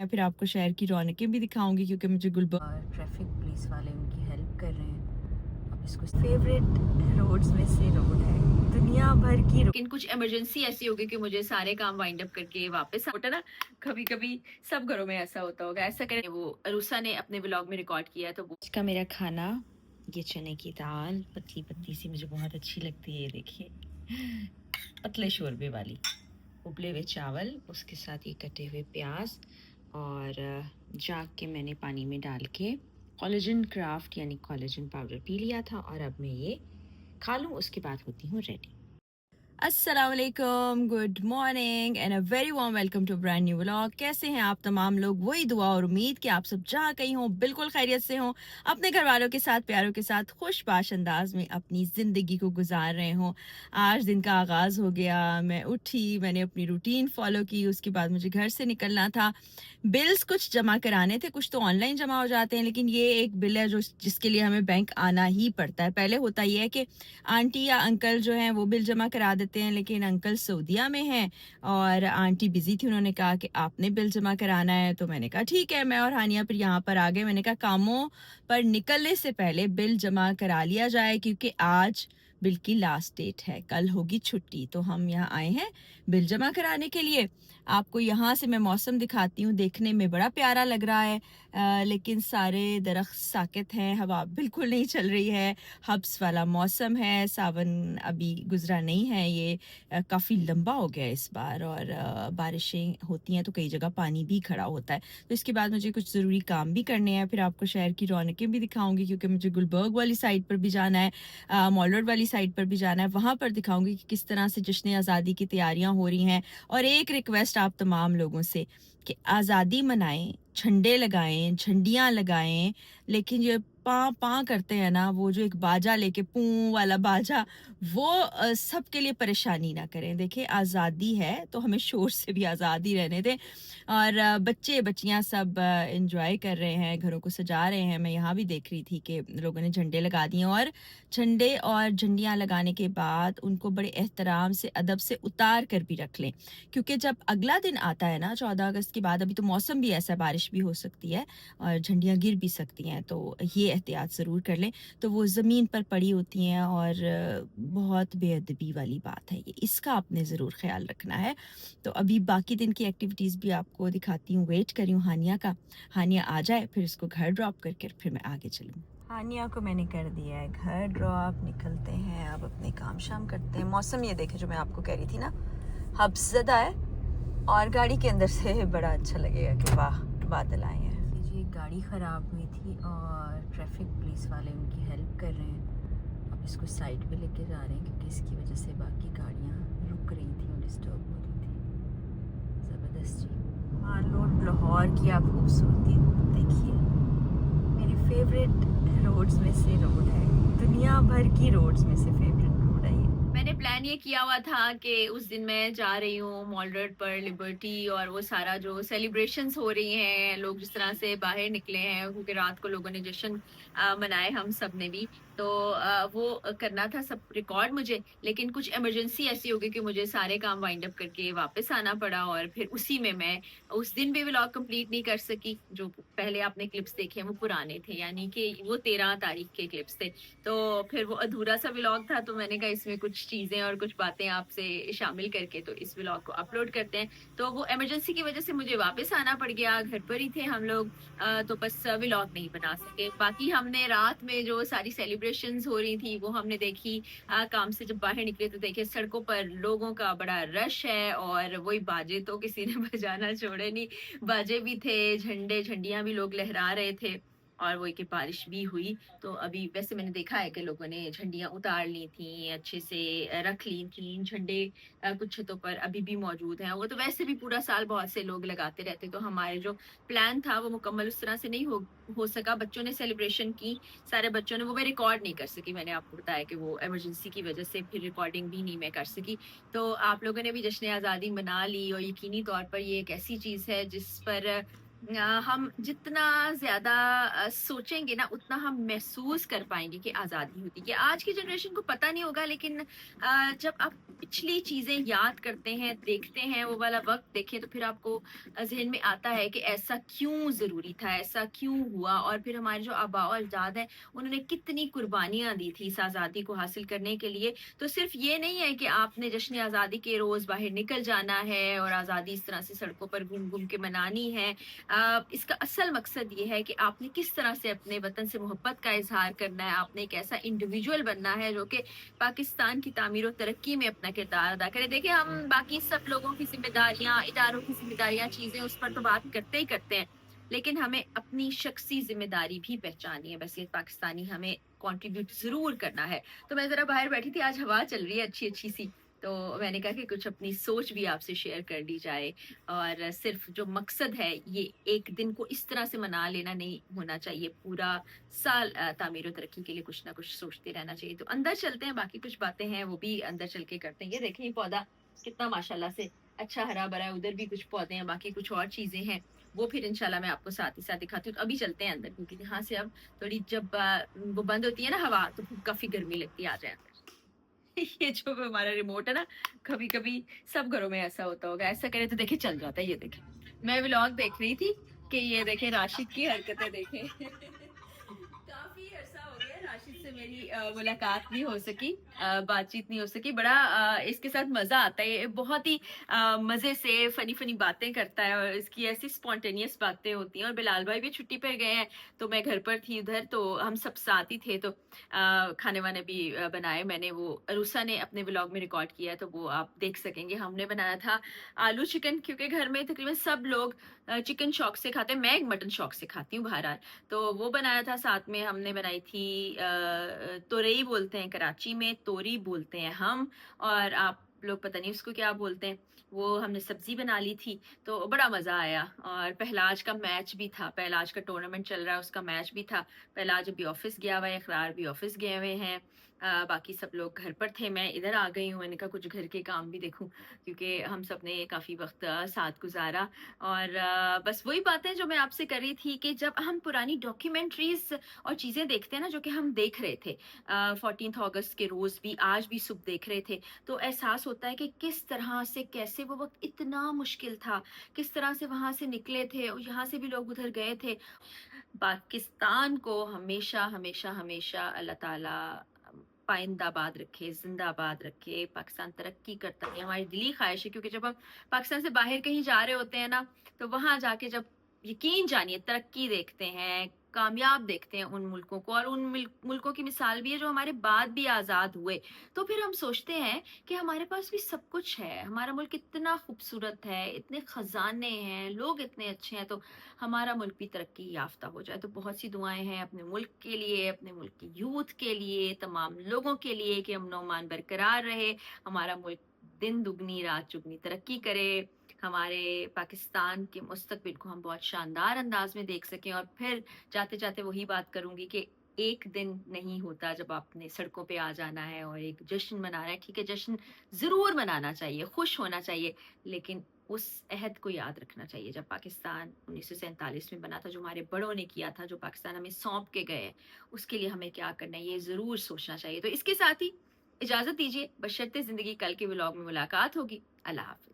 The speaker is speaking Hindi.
या फिर आपको शहर की रौनकें भी दिखाऊंगी क्योंकि मुझे गुलबर्ग और ट्रैफिक पुलिस वाले उनकी हेल्प कर रहे हैं। अब इसको फेवरेट रोड्स में से रोड है, दुनिया भर की लेकिन कुछ इमरजेंसी ऐसी होगी कि मुझे सारे काम वाइंड अप करके वापस होता ना। कभी कभी सब घरों में ऐसा होता होगा। ऐसा करें, वो अरूसा ने अपने व्लॉग में रिकॉर्ड किया है तो वो इसका मेरा खाना, ये चने की दाल पतली पतली सी मुझे बहुत अच्छी लगती है। ये देखिए, पतले शोरबे वाली, उबले हुए चावल, उसके साथ ये कटे हुए प्याज और जाग के मैंने पानी में डाल के कोलेजन क्राफ्ट यानी कोलेजन पाउडर पी लिया था और अब मैं ये खा लूँ, उसके बाद होती हूँ रेडी। अस्सलाम वालेकुम, good morning and a very warm welcome to brand new vlog. कैसे हैं आप तमाम लोग? वही दुआ और उम्मीद कि आप सब जहाँ कहीं हो बिल्कुल खैरियत से हो, अपने घर वालों के साथ, प्यारों के साथ खुशबाश अंदाज में अपनी ज़िंदगी को गुजार रहे हो। आज दिन का आगाज़ हो गया, मैं उठी, मैंने अपनी रूटीन फॉलो की, उसके बाद मुझे घर से निकलना था। बिल्स कुछ जमा कराने थे, कुछ तो ऑनलाइन जमा हो जाते हैं, लेकिन ये एक बिल है जो जिसके लिए हमें बैंक आना ही पड़ता है। पहले होता ये है कि आंटी या अंकल जो हैं वो बिल जमा करा देते हैं, लेकिन अंकल सऊदीया में हैं और आंटी बिजी थी। उन्होंने कहा कि आपने बिल जमा कराना है, तो मैंने कहा ठीक है। मैं और हानिया फिर यहाँ पर आ गए। मैंने कहा कामों पर निकलने से पहले बिल जमा करा लिया जाए क्योंकि आज बिल की लास्ट डेट है, कल होगी छुट्टी। तो हम यहाँ आए हैं बिल जमा कराने के लिए। आपको यहाँ से मैं मौसम दिखाती हूँ, देखने में बड़ा प्यारा लग रहा है, लेकिन सारे दरख्त साकित हैं, हवा बिल्कुल नहीं चल रही है, हब्स वाला मौसम है। सावन अभी गुजरा नहीं है, ये काफ़ी लंबा हो गया इस बार और बारिशें होती हैं तो कई जगह पानी भी खड़ा होता है। तो इसके बाद मुझे कुछ ज़रूरी काम भी करने हैं, फिर आपको शहर की रौनकें भी दिखाऊंगी क्योंकि मुझे गुलबर्ग वाली साइड पर भी जाना है, मॉल रोड वाली साइड पर भी जाना है। वहाँ पर दिखाऊंगी कि किस तरह से जश्न आज़ादी की तैयारियां हो रही हैं। और एक रिक्वेस्ट आप तमाम लोगों से कि आज़ादी मनाएं, झंडे लगाएं, झंडियां लगाएं, लेकिन ये पाँ पाँ करते हैं ना, वो जो एक बाजा लेके पूं वाला बाजा, वो सबके लिए परेशानी ना करें। देखिए, आज़ादी है तो हमें शोर से भी आज़ादी रहने दें। और बच्चे बच्चियां सब एंजॉय कर रहे हैं, घरों को सजा रहे हैं। मैं यहाँ भी देख रही थी कि लोगों ने झंडे लगा दिए और झंडे और झंडियाँ लगाने के बाद उनको बड़े एहतराम से, अदब से उतार कर भी रख लें क्योंकि जब अगला दिन आता है ना 14 अगस्त के बाद, अभी तो मौसम भी ऐसा, बारिश भी हो सकती है और झंडियाँ गिर भी सकती हैं, तो ये एहतियात ज़रूर कर लें। तो वो ज़मीन पर पड़ी होती हैं और बहुत बेअदबी वाली बात है ये, इसका आपने ज़रूर ख्याल रखना है। तो अभी बाकी दिन की एक्टिविटीज़ भी आपको दिखाती हूँ। वेट करी हूँ हानिया का, हानिया आ जाए फिर उसको घर ड्रॉप करके फिर मैं आगे चलूँ। हानिया को मैंने कर दिया है घर ड्रॉप, निकलते हैं अब अपने काम शाम करते हैं। मौसम ये देखे जो मैं आपको कह रही थी ना, हब्सज़दा है और गाड़ी के अंदर से बड़ा अच्छा लगेगा कि वाह बादल आए हैं। जी, गाड़ी ख़राब हुई थी और ट्रैफिक पुलिस वाले उनकी हेल्प कर रहे हैं। अब इसको साइड पे लेके जा रहे हैं क्योंकि इसकी वजह से बाकी गाड़ियाँ रुक रही थी और डिस्टर्ब हो रही थी। ज़बरदस्त जी, मान रोड लाहौर की आप खूबसूरती देखिए। मेरे फेवरेट रोड्स में से रोड है, दुनिया भर की रोड्स में से फेवरेट रोड है ये। मैंने प्लान ये किया हुआ था कि उस दिन मैं जा रही हूँ मॉल रोड पर लिबर्टी, और वो सारा जो सेलिब्रेशंस हो रही हैं, लोग जिस तरह से बाहर निकले हैं क्योंकि रात को लोगों ने जश्न मनाए, हम सब ने भी, तो वो करना था सब रिकॉर्ड मुझे। लेकिन कुछ इमरजेंसी ऐसी हो गई कि मुझे सारे काम वाइंड अप करके वापस आना पड़ा और फिर उसी में मैं उस दिन भी व्लॉग कंप्लीट नहीं कर सकी। जो पहले आपने क्लिप्स देखे हैं वो पुराने थे, यानी कि वो 13 तारीख के क्लिप्स थे, तो फिर वो अधूरा सा व्लॉग था। तो मैंने कहा इसमें कुछ चीजें और कुछ बातें आपसे शामिल करके तो इस व्लॉग को अपलोड करते हैं। तो वो इमरजेंसी की वजह से मुझे वापस आना पड़ गया, घर पर ही थे हम लोग, तो बस व्लॉग नहीं बना सके। बाकी हमने रात में जो सारी सेलिब्रेशंस हो रही थी वो हमने देखी। काम से जब बाहर निकले तो देखे सड़कों पर लोगों का बड़ा रश है और वही बाजे तो किसी ने बजाना छोड़े नहीं, बाजे भी थे, झंडे झंडियां भी लोग लहरा रहे थे और वही कि बारिश भी हुई। तो अभी वैसे मैंने देखा है कि लोगों ने झंडियां उतार ली थी, अच्छे से रख ली थी झंडे, कुछ छतों पर अभी भी मौजूद हैं। वो तो वैसे भी पूरा साल बहुत से लोग लगाते रहते, तो हमारे जो प्लान था वो मुकम्मल उस तरह से नहीं हो सका। बच्चों ने सेलिब्रेशन की, सारे बच्चों ने, वो मैं रिकॉर्ड नहीं कर सकी। मैंने आपको बताया कि वो इमरजेंसी की वजह से फिर रिकॉर्डिंग भी नहीं मैं कर सकी। तो आप लोगों ने भी जश्न आज़ादी मना ली और यकीनी तौर पर ये एक ऐसी चीज़ है जिस पर हम जितना ज़्यादा सोचेंगे ना उतना हम महसूस कर पाएँगे कि आज़ादी होती है। आज की जनरेशन को पता नहीं होगा, लेकिन जब आप पिछली चीज़ें याद करते हैं, देखते हैं, वो वाला वक़्त देखें, तो फिर आपको ज़हन में आता है कि ऐसा क्यों ज़रूरी था, ऐसा क्यों हुआ, और फिर हमारे जो आबा और अजदाद हैं, उन्होंने कितनी कुर्बानियाँ दी थी इस आज़ादी को हासिल करने के लिए। तो सिर्फ़ ये नहीं है कि आपने जश्न आज़ादी के रोज़ बाहर निकल जाना है और आज़ादी इस तरह से सड़कों पर घूम-घूम के मनानी है। इसका असल मकसद ये है कि आपने किस तरह से अपने वतन से मोहब्बत का इजहार करना है, आपने एक ऐसा इंडिविजुअल बनना है जो कि पाकिस्तान की तामीर और तरक्की में अपना किरदार अदा करे। देखिए, हम बाकी सब लोगों की जिम्मेदारियां, इदारों की जिम्मेदारियां, चीजें, उस पर तो बात करते ही करते हैं, लेकिन हमें अपनी शख्सी जिम्मेदारी भी पहचानी है। बस ये पाकिस्तानी हमें कंट्रीब्यूट जरूर करना है। तो मैं जरा बाहर बैठी थी, आज हवा चल रही है अच्छी अच्छी सी, तो मैंने कहा कि कुछ अपनी सोच भी आपसे शेयर कर ली जाए। और सिर्फ जो मकसद है, ये एक दिन को इस तरह से मना लेना नहीं होना चाहिए, पूरा साल तामीर और तरक्की के लिए कुछ ना कुछ सोचते रहना चाहिए। तो अंदर चलते हैं, बाकी कुछ बातें हैं वो भी अंदर चल के करते हैं। ये देखें, ये पौधा कितना माशाल्लाह से अच्छा हरा भरा है, उधर भी कुछ पौधे हैं, बाकी कुछ और चीजें हैं, वो फिर इंशाल्लाह मैं आपको साथ ही साथ दिखाती हूँ। तो अभी चलते हैं अंदर, क्योंकि यहाँ से अब थोड़ी जब वो बंद होती है ना हवा, तो फिर काफी गर्मी लगती है। आ जाए अंदर। ये जो हमारा रिमोट है ना, कभी कभी सब घरों में ऐसा होता होगा, ऐसा करे तो देखे चल जाता है। ये देखे, मैं व्लॉग देख रही थी कि ये देखे राशिद की हरकतें देखे। काफी अरसा हो गया राशिद से मेरी मुलाकात नहीं हो सकी, बातचीत नहीं हो सकी। बड़ा इसके साथ मजा आता है, ये बहुत ही मजे से फनी फनी बातें करता है, और इसकी ऐसी स्पॉन्टेनियस बातें होती हैं। और बिलाल भाई भी छुट्टी पर गए हैं, तो मैं घर पर थी उधर, तो हम सब साथ ही थे। तो खाने वाने भी बनाए मैंने, वो अरूसा ने अपने व्लॉग में रिकॉर्ड किया है, तो वो आप देख सकेंगे। हमने बनाया था आलू चिकन, क्योंकि घर में तकरीबन सब लोग चिकन शौक से खाते हैं, मैं एक मटन शौक से खाती हूँ बहरहाल। तो वो बनाया था, साथ में हमने बनाई थी तोरई बोलते हैं कराची में, तोरी बोलते हैं हम, और आप लोग पता नहीं उसको क्या बोलते हैं। वो हमने सब्जी बना ली थी, तो बड़ा मजा आया। और पहलाज का मैच भी था, पहलाज का टूर्नामेंट चल रहा है, उसका मैच भी था। पहलाज अभी ऑफिस गया हुआ है, इकरार भी ऑफिस गए हुए हैं, बाकी सब लोग घर पर थे। मैं इधर आ गई हूँ, मैंने कहा कुछ घर के काम भी देखूं, क्योंकि हम सब ने काफी वक्त साथ गुजारा। और बस वही बातें जो मैं आपसे कर रही थी, कि जब हम पुरानी डॉक्यूमेंट्रीज और चीजें देखते हैं ना, जो कि हम देख रहे थे 14 अगस्त के रोज भी, आज भी सुबह देख रहे थे, तो एहसास होता है कि किस तरह से, कैसे वो वक्त इतना मुश्किल था, किस तरह से वहां से निकले थे, और यहाँ से भी लोग उधर गए थे। पाकिस्तान को हमेशा हमेशा हमेशा अल्लाह ताला पाइंदाबाद रखे, जिंदाबाद रखे। पाकिस्तान तरक्की करता है, हमारी दिली ख्वाहिश है, क्योंकि जब हम पाकिस्तान से बाहर कहीं जा रहे होते हैं ना, तो वहां जाके जब यकीन जानिए तरक्की देखते हैं, कामयाब देखते हैं उन मुल्कों को, और उन मुल्कों की मिसाल भी है जो हमारे बाद भी आजाद हुए, तो फिर हम सोचते हैं कि हमारे पास भी सब कुछ है, हमारा मुल्क इतना खूबसूरत है, इतने खजाने हैं, लोग इतने अच्छे हैं, तो हमारा मुल्क भी तरक्की याफ्ता हो जाए। तो बहुत सी दुआएं हैं अपने मुल्क के लिए, अपने मुल्क की यूथ के लिए, तमाम लोगों के लिए, कि अमन अमान बरकरार रहे, हमारा मुल्क दिन दुगनी रात चुगनी तरक्की करे, हमारे पाकिस्तान के मुस्तकबिल को हम बहुत शानदार अंदाज में देख सकें। और फिर जाते जाते वही बात करूंगी कि एक दिन नहीं होता जब आपने सड़कों पे आ जाना है और एक जश्न मनाना है। ठीक है, जश्न जरूर मनाना चाहिए, खुश होना चाहिए, लेकिन उस अहद को याद रखना चाहिए जब पाकिस्तान 1947 में बना था, जो हमारे बड़ों ने किया था, जो पाकिस्तान हमें सौंप के गए, उसके लिए हमें क्या करना है ये जरूर सोचना चाहिए। तो इसके साथ ही इजाजत दीजिए, बशर्ते जिंदगी कल के व्लॉग में मुलाकात होगी। अल्लाह हाफिज।